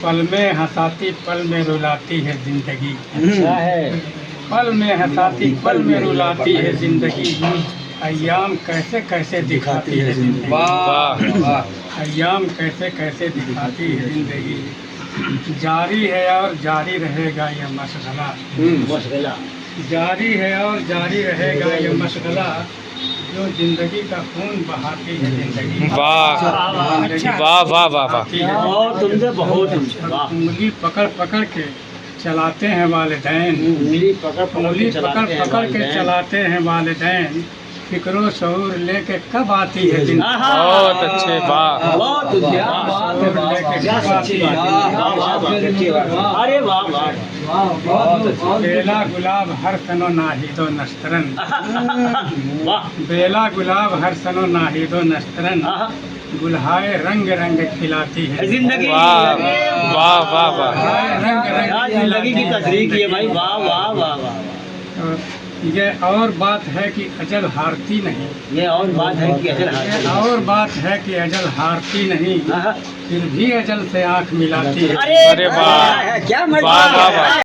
पल में हंसाती पल में रुलाती है जिंदगी। अच्छा है। पल में हंसाती पल में रुलाती है जिंदगी। अय्याम कैसे कैसे दिखाती है जिंदगी। वाह वाह। अय्याम कैसे कैसे दिखाती है जिंदगी। जारी है और जारी रहेगा यह मशगला। मशगला। जारी है और जारी रहेगा यह मशगला। जो जिंदगी का खून बहाती है जिंदगी। वाह वाह वाह वाह वाह। और तुमसे बहुत वाह। उंगली पकड़ पकड़ के चलाते हैं वालिदैन। उंगली पकड़ उंगली पकड़ पकड़ के चलाते हैं वालिदैन। फिक्रो शऊर लेके कब आती है जिंदगी। बहुत अच्छे वाह। बहुत क्या बात है, क्या सच्ची बात है। वाह वाह वाह। अरे वाह वाह। बेला गुलाब हर सनो नाहिदो नस्तरन। वाह। बेला गुलाब हर सनो नाहिदो नस्तरन। गुलहाए रंग रंग खिलाती है जिंदगी। वाह वाह वाह वाह। रंग रंग जिंदगी की तस्रीर की है भाई। वाह वाह वाह वाह। ये और बात है कि अजल हारती नहीं। ये और बात है कि अजल ये और बात है कि अजल हारती नहीं। फिर भी अजल से आंख मिलाती है। अरे अरे वाह क्या वाह वाह वाह।